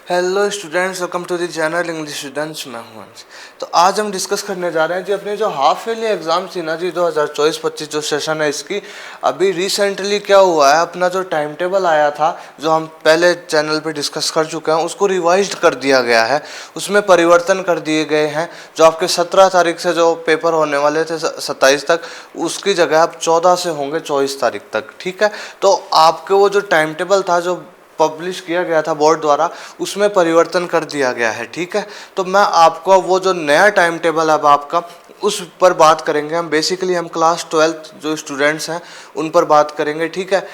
Hello students, welcome to the channel English students. मैं हूं अंश। तो आज हम डिस्कस करने जा रहे हैं जी अपने जो हाफ ईयरली एग्जाम थी ना जी 2024-25 जो सेशन है इसकी। अभी रिसेंटली क्या हुआ है, अपना जो टाइम टेबल आया था जो हम पहले चैनल पे डिस्कस कर चुके हैं उसको रिवाइज्ड कर दिया गया है। उसमें परिवर्तन कर दिए गए हैं। जो आपके 17 तारीख से जो पेपर होने वाले थे 27 तक, उसकी जगह अब 14 से होंगे 24 तारीख तक। ठीक है, तो आपके वो जो टाइम टेबल था जो पब्लिश किया गया था बोर्ड द्वारा, उसमें परिवर्तन कर दिया गया है। ठीक है, तो मैं आपको वो जो नया टाइम टेबल अब आपका उस पर बात करेंगे। हम बेसिकली हम क्लास 12 जो स्टूडेंट्स हैं उन पर बात करेंगे। ठीक है,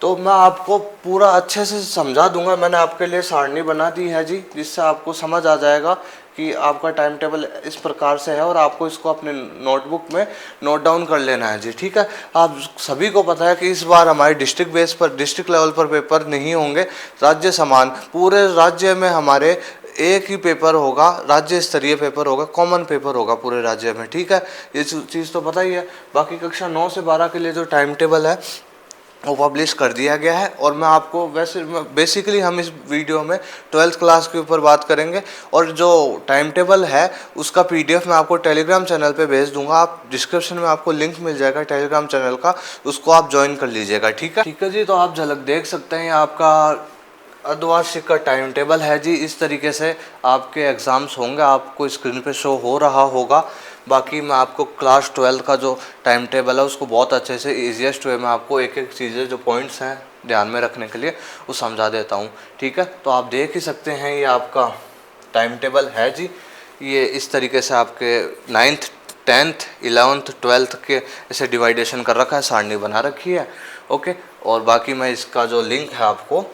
तो मैं आपको पूरा अच्छे से समझा दूंगा। मैंने आपके लिए सारणी बना दी है जी, जिससे आपको समझ आ जाएगा कि आपका टाइम टेबल इस प्रकार से है और आपको इसको अपने नोटबुक में नोट डाउन कर लेना है जी। ठीक है, आप सभी को पता है कि इस बार हमारे डिस्ट्रिक्ट बेस पर, डिस्ट्रिक्ट लेवल पर पेपर नहीं होंगे। राज्य समान पूरे राज्य में हमारे एक ही पेपर होगा, राज्य स्तरीय पेपर होगा, कॉमन पेपर होगा पूरे राज्य में। ठीक है, ये चीज़ तो पता ही है। बाकी कक्षा 9 से 12 के लिए जो टाइम टेबल है वो पब्लिश कर दिया गया है। और मैं आपको वैसे बेसिकली हम इस वीडियो में 12th क्लास के ऊपर बात करेंगे। और जो टाइम टेबल है उसका पीडीएफ मैं आपको टेलीग्राम चैनल पे भेज दूंगा। आप डिस्क्रिप्शन में आपको लिंक मिल जाएगा टेलीग्राम चैनल का, उसको आप ज्वाइन कर लीजिएगा। ठीक है जी, तो आप झलक देख सकते हैं आपका अर्धवार्षिक का टाइम टेबल है जी। इस तरीके से आपके एग्ज़ाम्स होंगे, आपको स्क्रीन पे शो हो रहा होगा। बाकी मैं आपको क्लास 12 का जो टाइम टेबल है उसको बहुत अच्छे से ईजीएस्ट वे में आपको एक एक चीज़ें जो पॉइंट्स हैं ध्यान में रखने के लिए वो समझा देता हूँ। ठीक है, तो आप देख ही सकते हैं ये आपका टाइम टेबल है जी। ये इस तरीके से आपके 9th 10th 11th 12th के ऐसे डिवाइडेशन कर रखा है, सारणी बना रखी है। ओके, और बाकी मैं इसका जो लिंक है आपको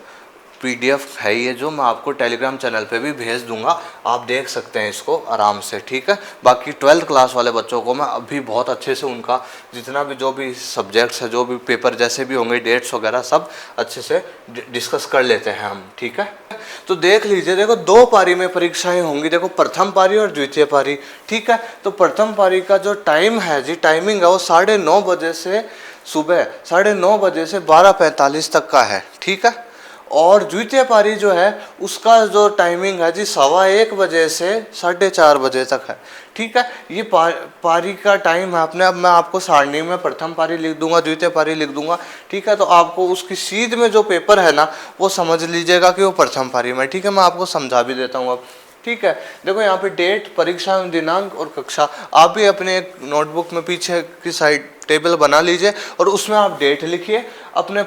पीडीएफ है ये जो मैं आपको टेलीग्राम चैनल पे भी भेज दूंगा, आप देख सकते हैं इसको आराम से। ठीक है, बाकी 12th क्लास वाले बच्चों को मैं अभी बहुत अच्छे से उनका जितना भी जो भी सब्जेक्ट्स है, जो भी पेपर जैसे भी होंगे, डेट्स वगैरह सब अच्छे से डिस्कस कर लेते हैं हम। ठीक है, तो देख लीजिए, देखो 2 पारी में परीक्षाएं होंगी। देखो प्रथम पारी और द्वितीय पारी। ठीक है, तो प्रथम पारी का जो टाइम है जी, टाइमिंग है वो 9:30 बजे से सुबह 9:30 बजे से 12:45 तक का है। ठीक है, और द्वितीय पारी जो है उसका जो टाइमिंग है जी 1:15 बजे से 4:30 बजे तक है। ठीक है, ये पारी का टाइम है अपने। अब मैं आपको सारणी में प्रथम पारी लिख दूंगा, द्वितीय पारी लिख दूंगा। ठीक है, तो आपको उसकी सीध में जो पेपर है ना वो समझ लीजिएगा कि वो प्रथम पारी में। ठीक है, मैं आपको समझा भी देता हूँ अब। ठीक है, देखो यहाँ पे डेट, परीक्षा दिनांक और कक्षा, आप भी अपने एक नोटबुक में पीछे की साइड टेबल बना लीजिए और उसमें आप डेट लिखिए, अपने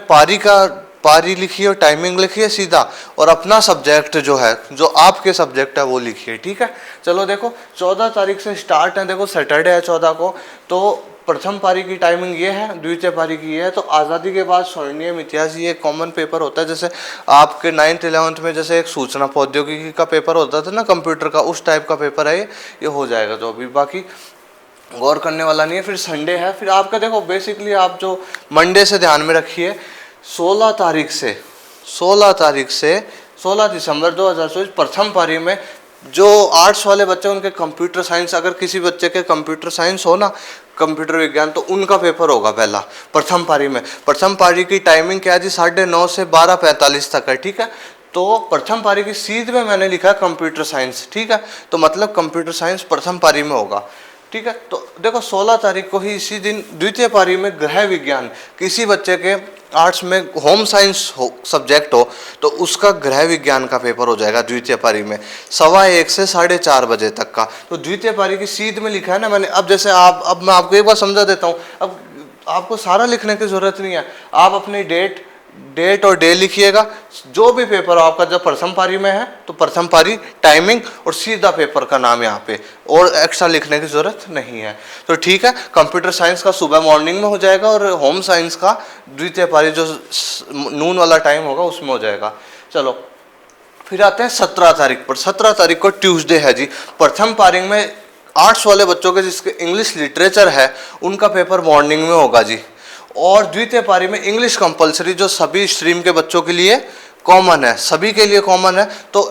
पारी लिखिए और टाइमिंग लिखिए सीधा, और अपना सब्जेक्ट जो है, जो आपके सब्जेक्ट है वो लिखिए। ठीक है, चलो देखो 14 तारीख से स्टार्ट है। देखो सैटरडे है 14 को, तो प्रथम पारी की टाइमिंग ये है, द्वितीय पारी की ये है। तो आज़ादी के बाद स्वर्णिम इतिहास ये कॉमन पेपर होता है। जैसे आपके 9th 11th में जैसे एक सूचना प्रौद्योगिकी का पेपर होता था ना, कंप्यूटर का, उस टाइप का पेपर है ये हो जाएगा। जो अभी बाकी गौर करने वाला नहीं है। फिर संडे है, फिर आपका देखो बेसिकली आप जो मंडे से ध्यान में रखिए, 16 तारीख से 16 दिसंबर 2024 प्रथम पारी में जो आर्ट्स वाले बच्चे उनके कंप्यूटर साइंस, अगर किसी बच्चे के कंप्यूटर साइंस हो ना, कंप्यूटर विज्ञान, तो उनका पेपर होगा पहला प्रथम पारी में। प्रथम पारी की टाइमिंग क्या है जी 9:30 से 12:45 तक है। ठीक है, तो प्रथम पारी की सीध में मैंने लिखा है कंप्यूटर साइंस। ठीक है, तो मतलब कंप्यूटर साइंस प्रथम पारी में होगा। ठीक है, तो देखो 16 तारीख को ही इसी दिन द्वितीय पारी में गृह विज्ञान, किसी बच्चे के आर्ट्स में होम साइंस हो सब्जेक्ट हो तो उसका गृह विज्ञान का पेपर हो जाएगा द्वितीय पारी में 1:15 से 4:30 बजे तक का। तो द्वितीय पारी की सीध में लिखा है ना मैंने। अब जैसे अब मैं आपको एक बार समझा देता हूँ। अब आपको सारा लिखने की जरूरत नहीं है, आप अपनी डेट और डे लिखिएगा। जो भी पेपर हो आपका, जब प्रथम पारी में है तो प्रथम पारी, टाइमिंग और सीधा पेपर का नाम यहाँ पे, और एक्स्ट्रा लिखने की जरूरत नहीं है। तो ठीक है, कंप्यूटर साइंस का सुबह मॉर्निंग में हो जाएगा और होम साइंस का द्वितीय पारी जो नून वाला टाइम होगा उसमें हो जाएगा। चलो फिर आते हैं 17 तारीख पर। 17 तारीख को ट्यूसडे है जी। प्रथम पारी में आर्ट्स वाले बच्चों के जिसके इंग्लिश लिटरेचर है उनका पेपर मॉर्निंग में होगा जी। और द्वितीय पारी में इंग्लिश कंपलसरी, जो सभी स्ट्रीम के बच्चों के लिए कॉमन है, सभी के लिए कॉमन है, तो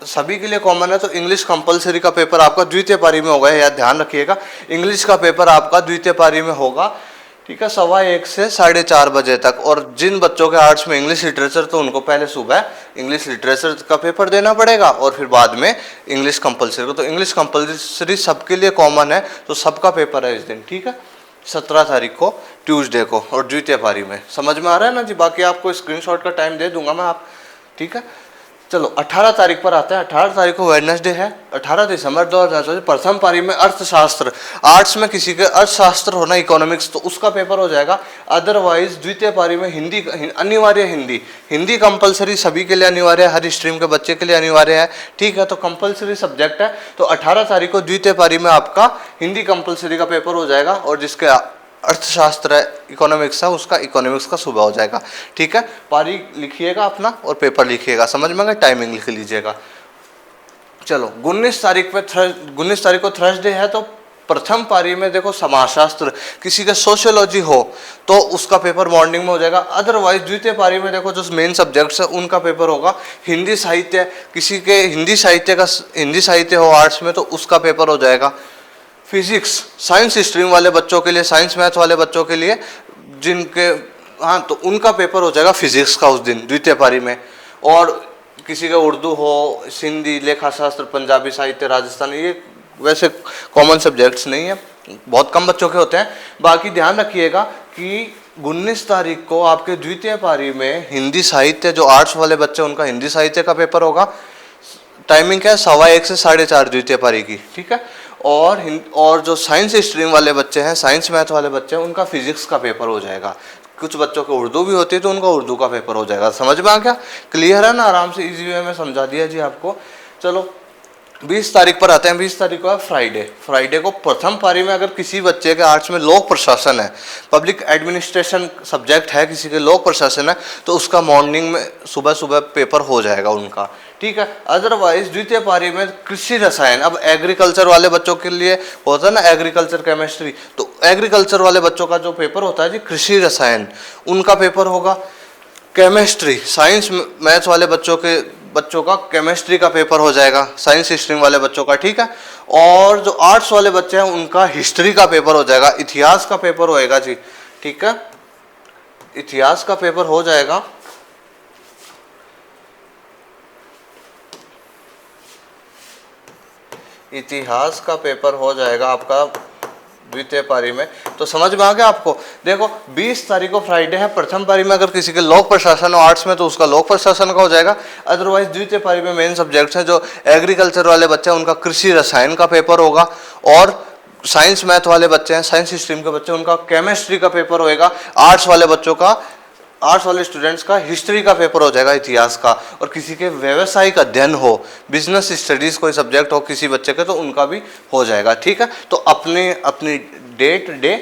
सभी के लिए कॉमन है, तो इंग्लिश कंपलसरी का पेपर आपका द्वितीय पारी में होगा। यार ध्यान रखिएगा, इंग्लिश का पेपर आपका द्वितीय पारी में होगा। ठीक है, 1:15 से 4:30 बजे तक। और जिन बच्चों के आर्ट्स में इंग्लिश लिटरेचर, तो उनको पहले सुबह इंग्लिश लिटरेचर का पेपर देना पड़ेगा और फिर बाद में इंग्लिश कंपलसरी। तो इंग्लिश कंपलसरी सबके लिए कॉमन है, तो सबका पेपर है इस दिन। ठीक है, 17 तारीख को ट्यूसडे को, और द्वितीय पारी में। समझ में आ रहा है ना जी? बाकी आपको स्क्रीनशॉट का टाइम दे दूंगा मैं आप। ठीक है, चलो 18 तारीख पर आते हैं। 18 तारीख को वेडनेसडे है, 18 दिसंबर 2024। प्रथम पारी में अर्थशास्त्र, आर्ट्स में किसी के अर्थशास्त्र होना, इकोनॉमिक्स, तो उसका पेपर हो जाएगा। अदरवाइज द्वितीय पारी में हिंदी अनिवार्य, हिंदी कंपलसरी सभी के लिए अनिवार्य है, हर स्ट्रीम के बच्चे के लिए अनिवार्य है। ठीक है, तो कंपलसरी सब्जेक्ट है। तो 18 तारीख को द्वितीय पारी में आपका हिंदी कंपलसरी का पेपर हो जाएगा, और जिसके अर्थशास्त्र है, इकोनॉमिक्स है, उसका इकोनॉमिक्स का सुबह हो जाएगा। ठीक है, पारी लिखिएगा अपना और पेपर लिखिएगा, समझ में आ गया? टाइमिंग लिख लीजिएगा। चलो 19 तारीख पे 19 तारीख को थर्सडे है, तो प्रथम पारी में देखो समाजशास्त्र, किसी का सोशियोलॉजी हो तो उसका पेपर मॉर्निंग में हो जाएगा। अदरवाइज द्वितीय पारी में देखो जो मेन सब्जेक्ट्स है उनका पेपर होगा। हिंदी साहित्य, किसी के हिंदी साहित्य हो आर्ट्स में, तो उसका पेपर हो जाएगा। फिजिक्स, साइंस स्ट्रीम वाले बच्चों के लिए, साइंस मैथ वाले बच्चों के लिए, जिनके हाँ, तो उनका पेपर हो जाएगा फिजिक्स का उस दिन द्वितीय पारी में। और किसी का उर्दू हो, सिंधी, लेखा शास्त्र, पंजाबी साहित्य, राजस्थानी, ये वैसे कॉमन सब्जेक्ट्स नहीं है, बहुत कम बच्चों के होते हैं। बाकी ध्यान रखिएगा कि 19 तारीख को आपके द्वितीय पारी में हिंदी साहित्य, जो आर्ट्स वाले बच्चे उनका हिंदी साहित्य का पेपर होगा। टाइमिंग क्या है? 1:15 से 4:30 द्वितीय पारी की। ठीक है, और जो साइंस स्ट्रीम वाले बच्चे हैं, साइंस मैथ वाले बच्चे हैं, उनका फिजिक्स का पेपर हो जाएगा। कुछ बच्चों को उर्दू भी होती है, तो उनका उर्दू का पेपर हो जाएगा। समझ में आ गया? क्लियर है ना? आराम से इजी वे में समझा दिया जी आपको। चलो 20 तारीख पर आते हैं। 20 तारीख को है फ्राइडे को प्रथम पारी में अगर किसी बच्चे के आर्ट्स में लोक प्रशासन है, पब्लिक एडमिनिस्ट्रेशन सब्जेक्ट है, किसी के लोक प्रशासन है, तो उसका मॉर्निंग में सुबह पेपर हो जाएगा उनका। ठीक है, अदरवाइज द्वितीय पारी में कृषि रसायन, अब एग्रीकल्चर वाले बच्चों के लिए होता है ना एग्रीकल्चर केमिस्ट्री, तो एग्रीकल्चर वाले बच्चों का जो पेपर होता है जी कृषि रसायन, उनका पेपर होगा। केमिस्ट्री, साइंस मैथ्स वाले बच्चों का केमिस्ट्री का पेपर हो जाएगा, साइंस स्ट्रीम वाले बच्चों का। ठीक है, और जो आर्ट्स वाले बच्चे हैं उनका हिस्ट्री का पेपर हो जाएगा, इतिहास का पेपर होएगा जी। ठीक है, इतिहास का पेपर हो जाएगा। इतिहास का पेपर हो जाएगा आपका द्वितीय पारी में। तो समझ में आ गया आपको? देखो 20 तारीख को फ्राइडे है, प्रथम पारी में अगर किसी के लोक प्रशासन हो आर्ट्स में, तो उसका लोक प्रशासन का हो जाएगा। अदरवाइज द्वितीय पारी में मेन सब्जेक्ट्स हैं, जो एग्रीकल्चर वाले बच्चे हैं उनका कृषि रसायन का पेपर होगा, और साइंस मैथ वाले बच्चे हैं, साइंस स्ट्रीम के बच्चे, उनका केमिस्ट्री का पेपर होएगा। आर्ट्स वाले स्टूडेंट्स का हिस्ट्री का पेपर हो जाएगा, इतिहास का। और किसी के व्यवसायिक अध्ययन हो, बिजनेस स्टडीज कोई सब्जेक्ट हो किसी बच्चे के, तो उनका भी हो जाएगा। ठीक है, तो अपनी डे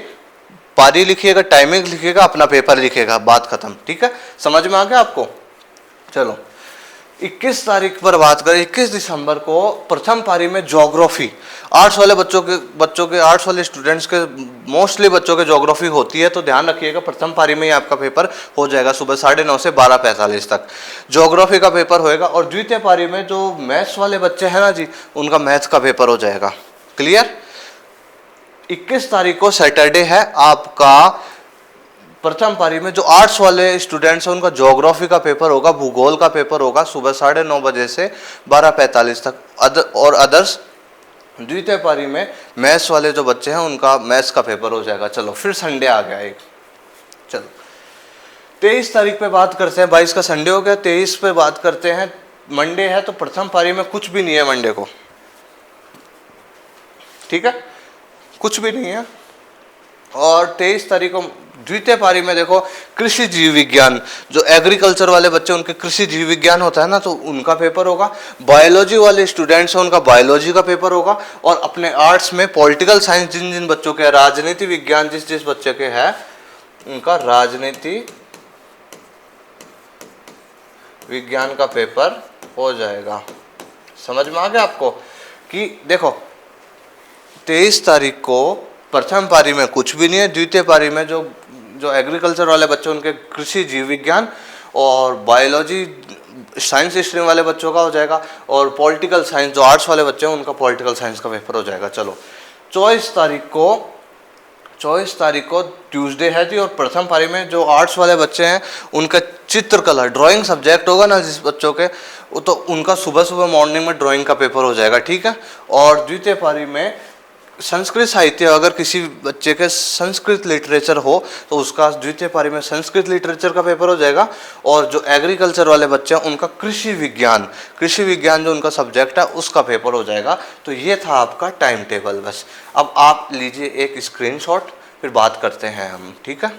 पारी लिखिएगा, टाइमिंग लिखिएगा, अपना पेपर लिखिएगा, बात खत्म। ठीक है, समझ में आ गया आपको? चलो 21 तारीख पर बात करें। 21 दिसंबर को प्रथम पारी में ज्योग्राफी, आर्ट्स वाले बच्चों के आर्ट्स वाले स्टूडेंट्स के, मोस्टली बच्चों के ज्योग्राफी होती है, तो ध्यान रखिएगा प्रथम पारी में ही आपका पेपर हो जाएगा सुबह 9:30 से 12:45 तक ज्योग्राफी का पेपर होएगा। और द्वितीय पारी में जो मैथ्स वाले बच्चे हैं ना जी, उनका मैथ्स का पेपर हो जाएगा। क्लियर? 21 तारीख को सैटरडे है आपका। प्रथम पारी में जो आर्ट्स वाले स्टूडेंट्स हैं उनका ज्योग्राफी का पेपर होगा, भूगोल का पेपर होगा सुबह 9:30 बजे से 12:45 तक। और अदर्स द्वितीय पारी में मैथ्स वाले जो बच्चे हैं उनका मैथ्स का पेपर हो जाएगा। चलो फिर संडे आ गया एक। चलो 23 तारीख पे बात करते हैं। 22 का संडे हो गया, 23 पे बात करते हैं। मंडे है, तो प्रथम पारी में कुछ भी नहीं है मंडे को। ठीक है, कुछ भी नहीं है। और 23 तारीख को द्वितीय पारी में देखो कृषि जीव विज्ञान, जो एग्रीकल्चर वाले बच्चे उनके कृषि जीव विज्ञान होता है ना, तो उनका पेपर होगा। बायोलॉजी वाले स्टूडेंट्स हैं उनका बायोलॉजी का पेपर होगा। और अपने आर्ट्स में पॉलिटिकल साइंस जिन जिन बच्चों के, राजनीति विज्ञान जिस बच्चे के है, उनका राजनीति विज्ञान का पेपर हो जाएगा। समझ में आ गया आपको? कि देखो 23 तारीख को प्रथम पारी में कुछ भी नहीं है। द्वितीय पारी में जो एग्रीकल्चर वाले बच्चे उनके कृषि जीव विज्ञान और बायोलॉजी साइंस स्ट्रीम वाले बच्चों का हो जाएगा। और पॉलिटिकल साइंस जो आर्ट्स वाले बच्चे हैं उनका पॉलिटिकल साइंस का पेपर हो जाएगा। चलो 24 तारीख को 24 तारीख को ट्यूसडे है जी। और प्रथम पारी में जो आर्ट्स वाले बच्चे हैं उनका चित्रकला ड्राइंग सब्जेक्ट होगा ना जिस बच्चों के, वो तो उनका सुबह सुबह मॉर्निंग में ड्राइंग का पेपर हो जाएगा, ठीक है। और द्वितीय पारी में संस्कृत साहित्य, अगर किसी बच्चे के संस्कृत लिटरेचर हो तो उसका द्वितीय पारी में संस्कृत लिटरेचर का पेपर हो जाएगा। और जो एग्रीकल्चर वाले बच्चे हैं उनका कृषि विज्ञान जो उनका सब्जेक्ट है उसका पेपर हो जाएगा। तो ये था आपका टाइम टेबल। बस अब आप लीजिए एक स्क्रीनशॉट, फिर बात करते हैं हम, ठीक है।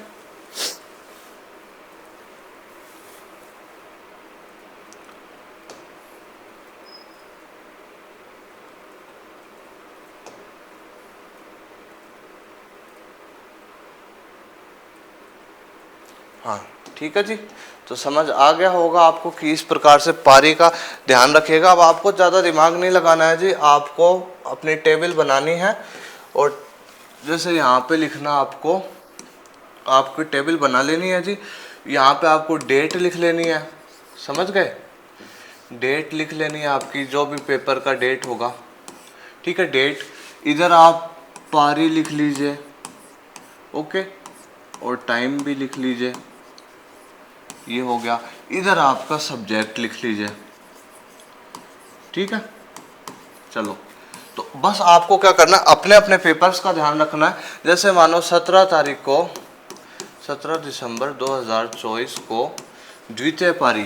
हाँ ठीक है जी। तो समझ आ गया होगा आपको कि इस प्रकार से पारी का ध्यान रखिएगा। अब आपको ज़्यादा दिमाग नहीं लगाना है जी, आपको अपनी टेबल बनानी है और जैसे यहाँ पे लिखना, आपको आपकी टेबल बना लेनी है जी। यहाँ पे आपको डेट लिख लेनी है, समझ गए, डेट लिख लेनी है आपकी, जो भी पेपर का डेट होगा, ठीक है, डेट। इधर आप पारी लिख लीजिए, ओके, और टाइम भी लिख लीजिए, ये हो गया। इधर आपका सब्जेक्ट लिख लीजिए, ठीक है। चलो, तो बस आपको क्या करना है, अपने अपने पेपर्स का ध्यान रखना है। जैसे मानो 17 तारीख को, 17 दिसंबर 2024 को द्वितीय पारी,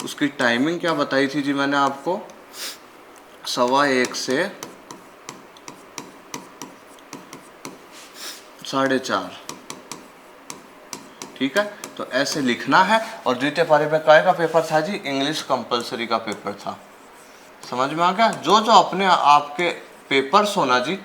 उसकी टाइमिंग क्या बताई थी जी मैंने आपको, 1:15 से 4:30, ठीक है। तो ऐसे लिखना है। और द्वितीय पारी में काय का पेपर था जी, इंग्लिश कंपलसरी का पेपर था। समझ में आ गया। जो जो अपने आपके पेपर्स होना जी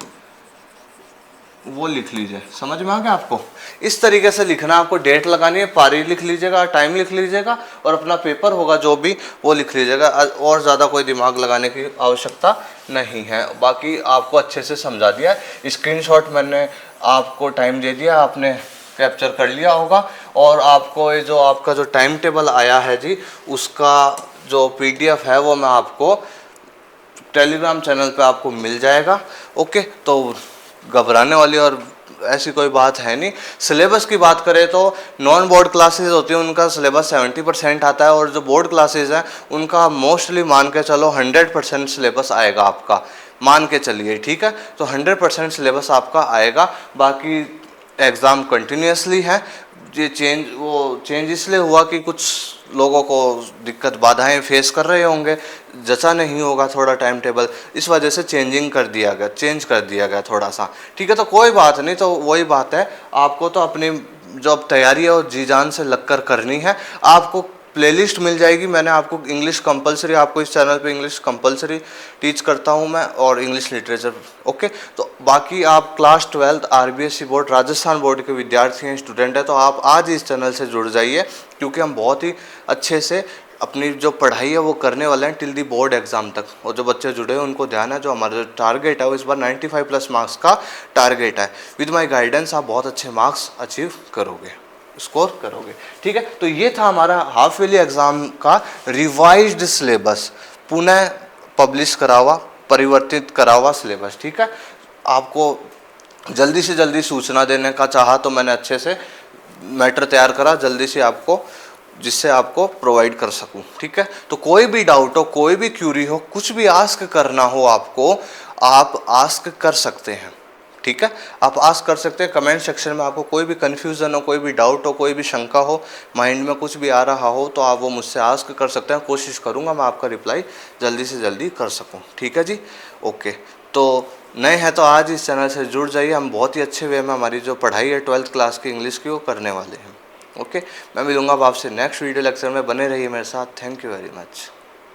वो लिख लीजिए, समझ में आ गया आपको। इस तरीके से लिखना, आपको डेट लगानी है, पारी लिख लीजिएगा, टाइम लिख लीजिएगा और अपना पेपर होगा जो भी वो लिख लीजिएगा। और ज़्यादा कोई दिमाग लगाने की आवश्यकता नहीं है। बाकी आपको अच्छे से समझा दिया, स्क्रीनशॉट मैंने आपको टाइम दे दिया, आपने कैप्चर कर लिया होगा। और आपको ये जो आपका जो टाइम टेबल आया है जी, उसका जो PDF है वो मैं आपको टेलीग्राम चैनल पे आपको मिल जाएगा, ओके। तो घबराने वाली और ऐसी कोई बात है नहीं। सिलेबस की बात करें तो नॉन बोर्ड क्लासेस होती हैं उनका सिलेबस 70% आता है, और जो बोर्ड क्लासेस हैं उनका मोस्टली मान के चलो 100% सिलेबस आएगा आपका, मान के चलिए, ठीक है। तो 100% सिलेबस आपका आएगा। बाकी एग्ज़ाम कंटिन्यूसली है। ये चेंज इसलिए हुआ कि कुछ लोगों को दिक्कत बाधाएं फेस कर रहे होंगे, जचा नहीं होगा थोड़ा टाइम टेबल, इस वजह से चेंज कर दिया गया थोड़ा सा, ठीक है। तो कोई बात नहीं, तो वही बात है, आपको तो अपनी जो अब तैयारी है वो जी जान से लगकर करनी है। आपको प्लेलिस्ट मिल जाएगी, मैंने आपको इंग्लिश कंपलसरी, आपको इस चैनल पे इंग्लिश कंपलसरी टीच करता हूँ मैं, और इंग्लिश लिटरेचर, ओके। तो बाकी आप class 12 RBSE board Rajasthan board के विद्यार्थी हैं, स्टूडेंट हैं, तो आप आज इस चैनल से जुड़ जाइए, क्योंकि हम बहुत ही अच्छे से अपनी जो पढ़ाई है वो करने वाले हैं टिल दी बोर्ड एग्जाम तक। और जो बच्चे जुड़े हैं उनको ध्यान है, जो हमारा जो टारगेट है वो इस बार 95+ मार्क्स का टारगेट है। विद माई गाइडेंस आप बहुत अच्छे मार्क्स अचीव करोगे, स्कोर करोगे, ठीक है। तो ये था हमारा हाफ ईयरली एग्जाम का रिवाइज्ड सिलेबस, पुनः पब्लिश करा हुआ, परिवर्तित करा हुआ सिलेबस, ठीक है। आपको जल्दी से जल्दी सूचना देने का चाहा तो मैंने अच्छे से मैटर तैयार करा जल्दी से आपको, जिससे आपको प्रोवाइड कर सकूं, ठीक है। तो कोई भी डाउट हो, कोई भी क्यूरी हो, कुछ भी आस्क करना हो आपको, आप आस्क कर सकते हैं, ठीक है। आप आस्क कर सकते हैं कमेंट सेक्शन में। आपको कोई भी कन्फ्यूज़न हो, कोई भी डाउट हो, कोई भी शंका हो, माइंड में कुछ भी आ रहा हो, तो आप वो मुझसे आस्क कर सकते हैं। कोशिश करूँगा मैं आपका रिप्लाई जल्दी से जल्दी कर सकूँ, ठीक है जी, ओके। तो नए हैं तो आज इस चैनल से जुड़ जाइए। हम बहुत ही अच्छे वे में हमारी जो पढ़ाई है 12th क्लास की इंग्लिश की वो करने वाले हैं, ओके। मैं मिलूँगा आपसे नेक्स्ट वीडियो लेक्चर में, बने रहिए मेरे साथ। Thank you very much.